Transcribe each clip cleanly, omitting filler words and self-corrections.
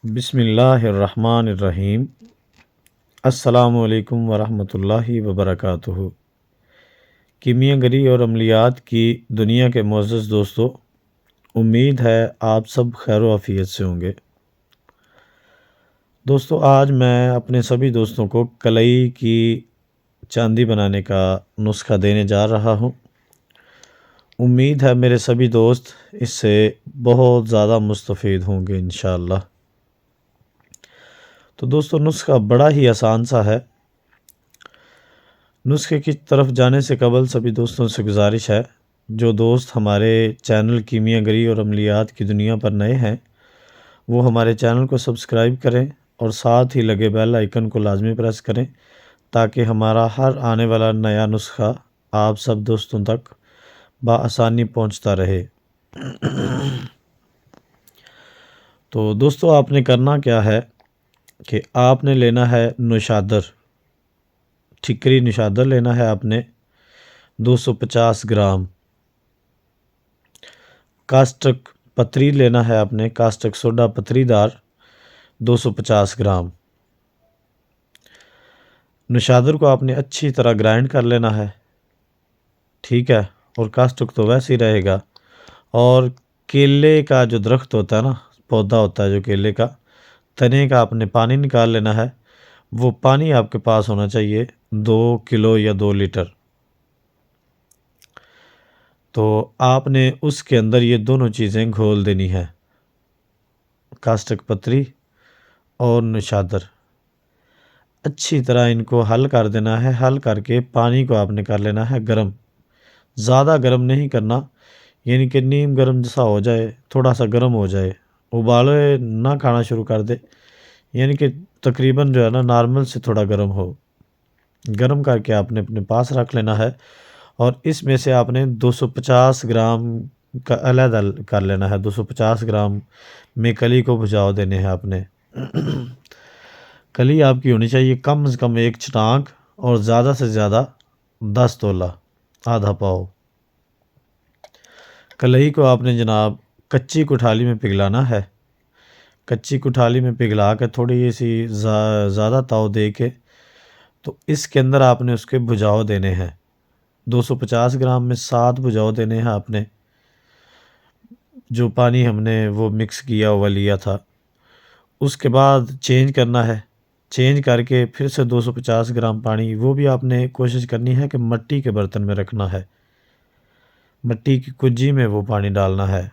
बिस्मिल्लाहिर्रहमानिर्रहीम। अस्सलामु अलैकुम वरहमतुल्लाहि वबरकातुहू। कीमिया गरी और अमलियात की दुनिया के मुअज़्ज़ज़ दोस्तों, उम्मीद है आप सब खैर व आफ़ियत से होंगे। दोस्तों, आज मैं अपने सभी दोस्तों को कलई की चांदी बनाने का नुस्खा देने जा रहा हूँ। उम्मीद है मेरे सभी दोस्त इससे बहुत ज़्यादा मुस्तफ़ीद होंगे इंशाअल्लाह। तो दोस्तों, नुस्खा बड़ा ही आसान सा है। नुस्खे की तरफ जाने से कबल सभी दोस्तों से गुजारिश है, जो दोस्त हमारे चैनल कीमिया गरी और अमलियात की दुनिया पर नए हैं, वो हमारे चैनल को सब्सक्राइब करें और साथ ही लगे बेल आइकन को लाजमी प्रेस करें, ताकि हमारा हर आने वाला नया नुस्खा आप सब दोस्तों तक बआसानी पहुंचता रहे। तो दोस्तों, आपने करना क्या है कि आपने लेना है नौशादर, ठिकरी नौशादर लेना है आपने 250 ग्राम। कास्टक पतरी लेना है आपने, कास्टक सोडा पतरीदार 250 ग्राम। नौशादर को आपने अच्छी तरह ग्राइंड कर लेना है, ठीक है। और कास्टक तो वैसे ही रहेगा। और केले का जो दरख्त होता है ना, पौधा होता है जो केले का, तने का आपने पानी निकाल लेना है। वो पानी आपके पास होना चाहिए 2 किलो या 2 लीटर। तो आपने उसके अंदर ये दोनों चीज़ें घोल देनी है, कास्टक पतरी और नौशादर। अच्छी तरह इनको हल कर देना है। हल करके पानी को आपने कर लेना है गरम। ज़्यादा गरम नहीं करना, यानी कि नीम गरम जैसा हो जाए, थोड़ा सा गरम हो जाए, उबाले ना खाना शुरू कर दे, यानी कि तकरीबन जो है ना नॉर्मल से थोड़ा गरम हो। गरम करके आपने अपने पास रख लेना है। और इसमें से आपने 250 ग्राम का अलग कर लेना है। 250 ग्राम में कली को भुजाव देने हैं आपने। कली आपकी होनी चाहिए कम से कम 1 चटांक और ज़्यादा से ज़्यादा 10 तोला, आधा पाव। कलई को आपने जनाब कच्ची कुठाली में पिघलाना है। कच्ची कुठाली में पिघला के थोड़ी सी ज़्यादा ताव दे के, तो इसके अंदर आपने उसके भुजाव देने हैं। 250 ग्राम में 7 भुजाव देने हैं आपने। जो पानी हमने वो मिक्स किया हुआ लिया था, उसके बाद चेंज करना है। चेंज करके फिर से 250 ग्राम पानी, वो भी आपने कोशिश करनी है कि मिट्टी के बर्तन में रखना है, मिट्टी की कुज्जी में वो पानी डालना है।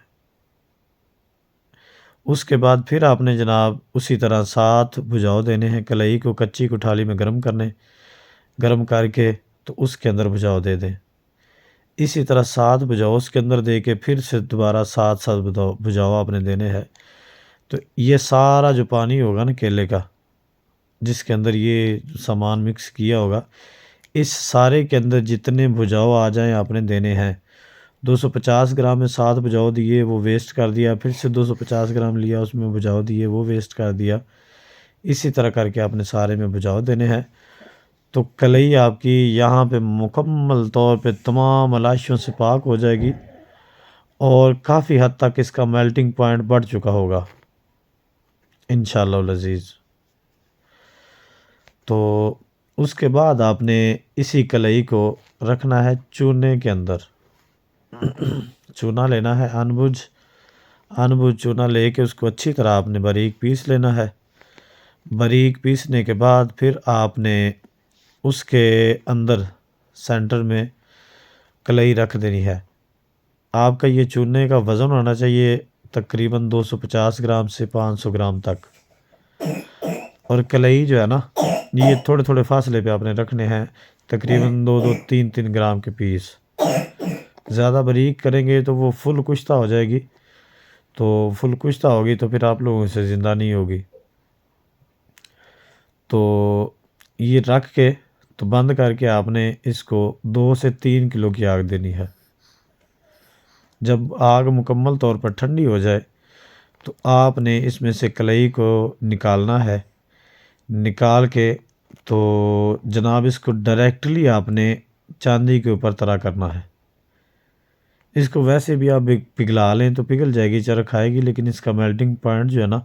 उसके बाद फिर आपने जनाब उसी तरह 7 भुजाव देने हैं। कलई को कच्ची कुठाली में गर्म करके तो उसके अंदर भुजाव दे दें। इसी तरह 7 भुजाव उसके अंदर दे के फिर से दोबारा 7 भुजाव आपने देने हैं। तो ये सारा जो पानी होगा ना केले का, जिसके अंदर ये सामान मिक्स किया होगा, इस सारे के अंदर जितने भुजाव आ जाएं आपने देने हैं। 250 ग्राम में 7 भुजाव दिए, वो वेस्ट कर दिया। फिर से 250 ग्राम लिया, उसमें भुजाव दिए, वो वेस्ट कर दिया। इसी तरह करके आपने सारे में भुजाव देने हैं। तो कलई आपकी यहाँ पे मुकम्मल तौर पे तमाम अलाइशियों से पाक हो जाएगी और काफ़ी हद तक इसका मेल्टिंग पॉइंट बढ़ चुका होगा इंशाअल्लाह लज़ीज़। तो उसके बाद आपने इसी कलई को रखना है चूने के अंदर। चूना लेना है अनबुझ चूना लेके उसको अच्छी तरह आपने बारीक पीस लेना है। बारीक पीसने के बाद फिर आपने उसके अंदर सेंटर में कलई रख देनी है। आपका ये चूने का वज़न होना चाहिए तकरीबन 250 ग्राम से 500 ग्राम तक। और कलई जो है ना, ये थोड़े थोड़े फासले पे आपने रखने हैं, तकरीबन 2-2, 3-3 ग्राम के पीस। ज़्यादा बारीक करेंगे तो वो फुल कुश्ता हो जाएगी। तो फुल कुश्ता होगी तो फिर आप लोगों से ज़िंदा नहीं होगी। तो ये रख के तो बंद करके आपने इसको 2 से 3 किलो की आग देनी है। जब आग मुकम्मल तौर पर ठंडी हो जाए तो आपने इसमें से कलई को निकालना है। निकाल के तो जनाब इसको डायरेक्टली आपने चांदी के ऊपर तरा करना है। इसको वैसे भी आप पिघला लें तो पिघल जाएगी, चरख आएगी, लेकिन इसका मेल्टिंग पॉइंट जो है ना,